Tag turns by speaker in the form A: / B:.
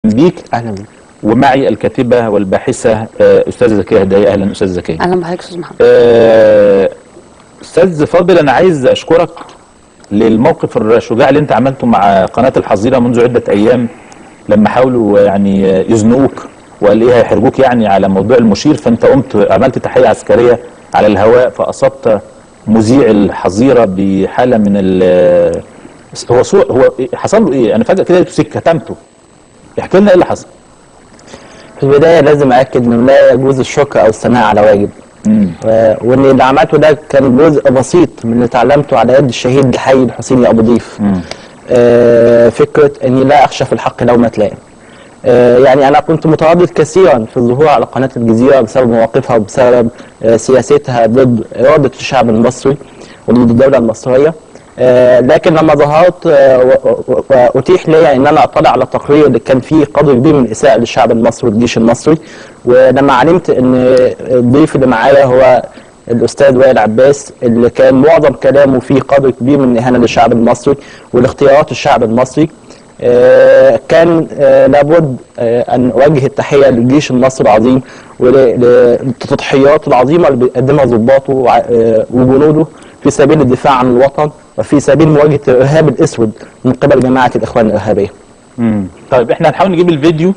A: بيك.
B: اهلا بيك.
A: ومعي الكاتبه والباحثه استاذه زكيه هدايه. اهلا استاذ زكيه.
C: اهلا بحضرتك استاذ محمد.
A: استاذ فاضل، انا عايز اشكرك للموقف الشجاع اللي انت عملته مع قناه الحظيره منذ عده ايام، لما حاولوا يعني يزنقوك وقال ايه هيحرجوك يعني على موضوع المشير، فانت قمت عملت تحيه عسكريه على الهواء فاصبت مذيع الحظيره بحاله من هو حصل له ايه؟ انا فجاه كده كتمته. احكي لنا ايه اللي حصل.
B: في البدايه لازم اكد انه لا يجوز الشكر او الثناء على واجب. وان اللي عملته ده كان جزء بسيط من اللي اتعلمته على يد الشهيد الحي الحسيني ابو ضيف. فكره اني لا اخشى في الحق لومة لائم. يعني انا كنت متردد كثيرا في الظهور على قناه الجزيره بسبب مواقفها وبسبب سياستها ضد اراده الشعب المصري وضد الدوله المصريه. لكن لما ظهرت واتيح لي ان انا اطلع على التقرير اللي كان فيه قدر كبير من الاساءه للشعب المصري والجيش المصري، ولما علمت ان الضيف اللي معايا هو الاستاذ وائل عباس اللي كان معظم كلامه فيه قدر كبير من الاهانه للشعب المصري والاختيارات الشعب المصري، كان لابد ان اوجه التحيه للجيش المصري العظيم وللتضحيات العظيمه اللي بيقدمها ضباطه وجنوده في سبيل الدفاع عن الوطن وفي سبيل مواجهه الارهاب الاسود من قبل جماعه الاخوان الارهابيه.
A: طيب احنا هنحاول نجيب الفيديو.